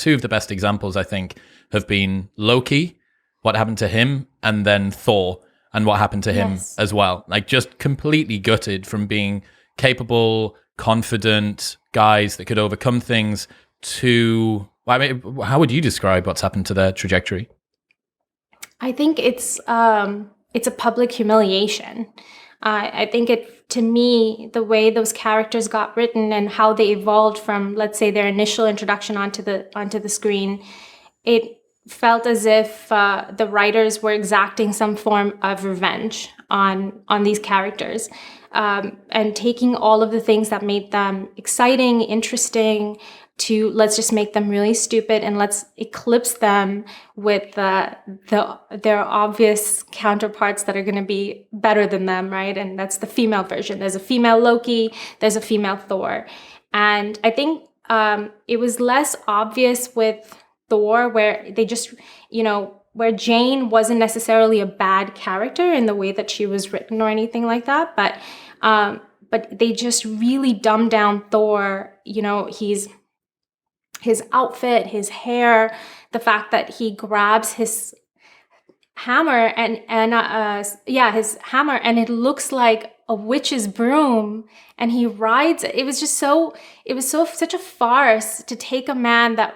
two of the best examples, I think, have been Loki, what happened to him, and then Thor and what happened to him as well. Like, just completely gutted from being capable, confident guys that could overcome things to, I mean, how would you describe what's happened to their trajectory? I think it's a public humiliation. I think to me, the way those characters got written and how they evolved from, let's say, their initial introduction onto the screen, it felt as if the writers were exacting some form of revenge on these characters, and taking all of the things that made them exciting, interesting, to let's just make them really stupid and let's eclipse them with their obvious counterparts that are going to be better than them, right? And that's the female version. There's a female Loki, there's a female Thor. And I think it was less obvious with Thor, where they just, where Jane wasn't necessarily a bad character in the way that she was written or anything like that, but they just really dumbed down Thor. His outfit, his hair, the fact that he grabs his hammer his hammer, and it looks like a witch's broom, and he rides it. It was such a farce to take a man that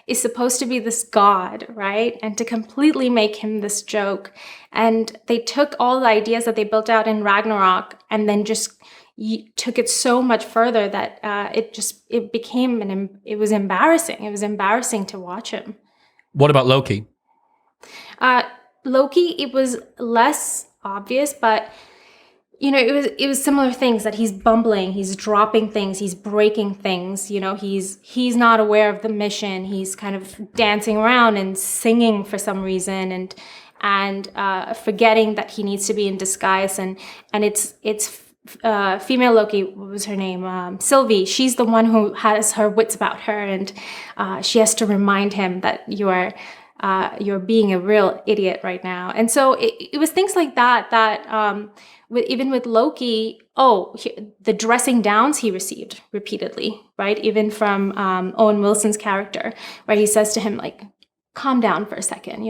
is supposed to be this god, right? And to completely make him this joke. And they took all the ideas that they built out in Ragnarok and then just took it so much further that it was embarrassing. It was embarrassing to watch him. What about Loki? Loki, it was less obvious, but it was similar things, that he's bumbling, he's dropping things, he's breaking things. He's not aware of the mission. He's kind of dancing around and singing for some reason, and forgetting that he needs to be in disguise. And it's female Loki, what was her name? Sylvie. She's the one who has her wits about her, and she has to remind him that you're being a real idiot right now. And so it was things like that even with Loki, the dressing downs he received repeatedly, right? Even from Owen Wilson's character, where he says to him, like, calm down for a second,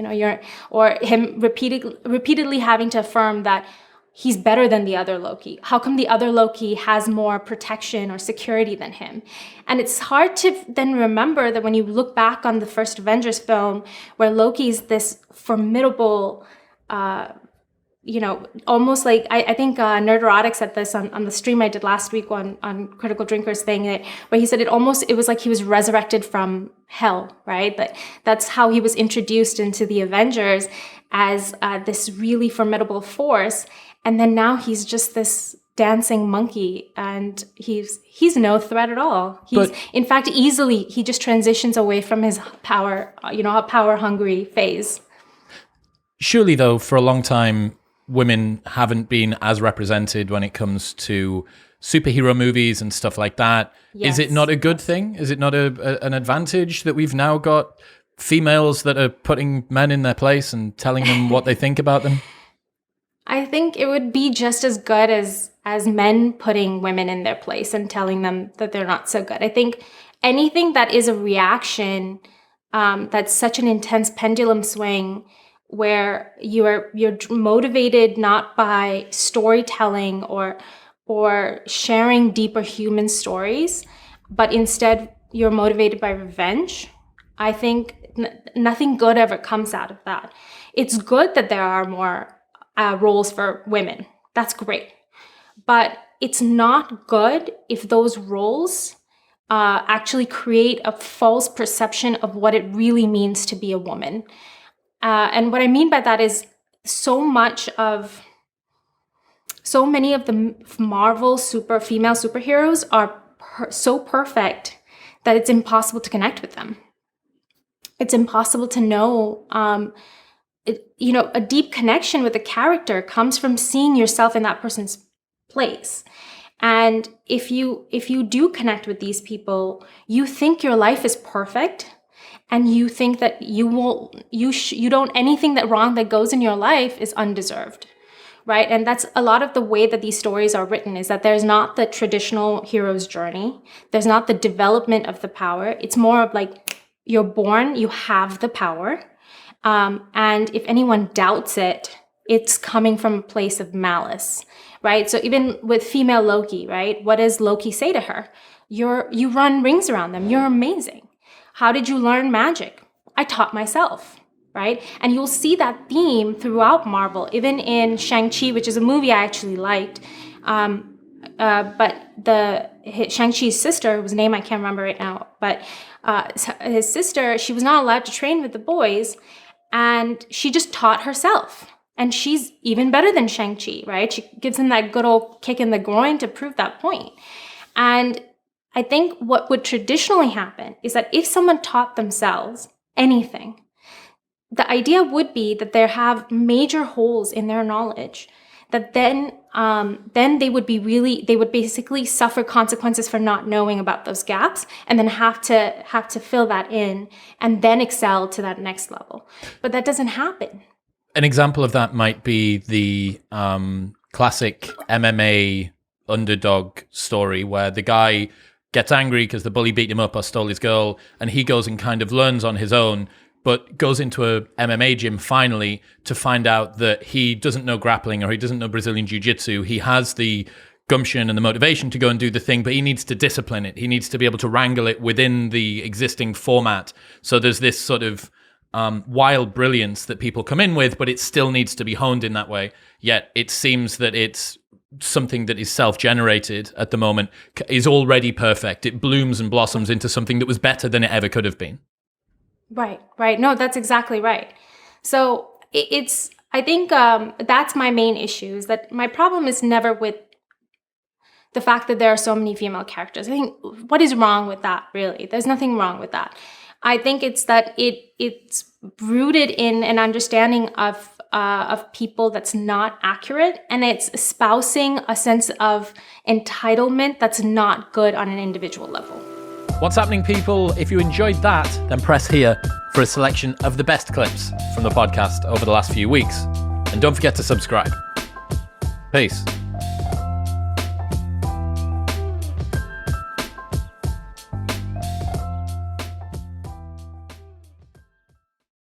or him repeatedly having to affirm that he's better than the other Loki. How come the other Loki has more protection or security than him? And it's hard to then remember that when you look back on the first Avengers film, where Loki's this formidable, almost like, I think Nerderotic said this on the stream I did last week on Critical Drinkers thing, where he said it was like he was resurrected from hell, right? That's how he was introduced into the Avengers, as this really formidable force. And then now he's just this dancing monkey, and he's no threat at all. In fact, easily, he just transitions away from his power, a power-hungry phase. Surely, though, for a long time, women haven't been as represented when it comes to superhero movies and stuff like that. Yes. Is it not a good thing? Is it not an advantage that we've now got females that are putting men in their place and telling them what they think about them? I think it would be just as good as men putting women in their place and telling them that they're not so good. I think anything that is a reaction, that's such an intense pendulum swing, where you're motivated not by storytelling or sharing deeper human stories, but instead you're motivated by revenge. I think nothing good ever comes out of that. It's good that there are more roles for women. That's great. But it's not good if those roles actually create a false perception of what it really means to be a woman. And what I mean by that is so many of the Marvel female superheroes are so perfect that it's impossible to connect with them. It's impossible to know. A deep connection with a character comes from seeing yourself in that person's place. And if you do connect with these people, you think your life is perfect, and you think that anything wrong that goes in your life is undeserved, right? And that's a lot of the way that these stories are written, is that there's not the traditional hero's journey. There's not the development of the power. It's more of like, you're born, you have the power. And if anyone doubts it, it's coming from a place of malice, right? So even with female Loki, right? What does Loki say to her? You run rings around them. You're amazing. How did you learn magic? I taught myself, right? And you'll see that theme throughout Marvel, even in Shang-Chi, which is a movie I actually liked. But Shang-Chi's sister, whose name I can't remember right now, but his sister, she was not allowed to train with the boys, and she just taught herself. And she's even better than Shang-Chi, right? She gives him that good old kick in the groin to prove that point. And I think what would traditionally happen is that if someone taught themselves anything, the idea would be that they have major holes in their knowledge, that then they would basically suffer consequences for not knowing about those gaps, and then have to fill that in and then excel to that next level. But that doesn't happen. An example of that might be the classic MMA underdog story where the guy gets angry because the bully beat him up or stole his girl, and he goes and kind of learns on his own, but goes into a MMA gym finally to find out that he doesn't know grappling or he doesn't know Brazilian Jiu-Jitsu. He has the gumption and the motivation to go and do the thing, but he needs to discipline it. He needs to be able to wrangle it within the existing format. So there's this sort of wild brilliance that people come in with, but it still needs to be honed in that way. Yet it seems that it's something that is self-generated at the moment, is already perfect. It blooms and blossoms into something that was better than it ever could have been. Right. No, that's exactly right. So I think that's my main issue, is that my problem is never with the fact that there are so many female characters. I think, what is wrong with that, really? There's nothing wrong with that. I think it's that it's rooted in an understanding of people that's not accurate, and it's espousing a sense of entitlement that's not good on an individual level. What's happening, people? If you enjoyed that, then press here for a selection of the best clips from the podcast over the last few weeks. And don't forget to subscribe. Peace.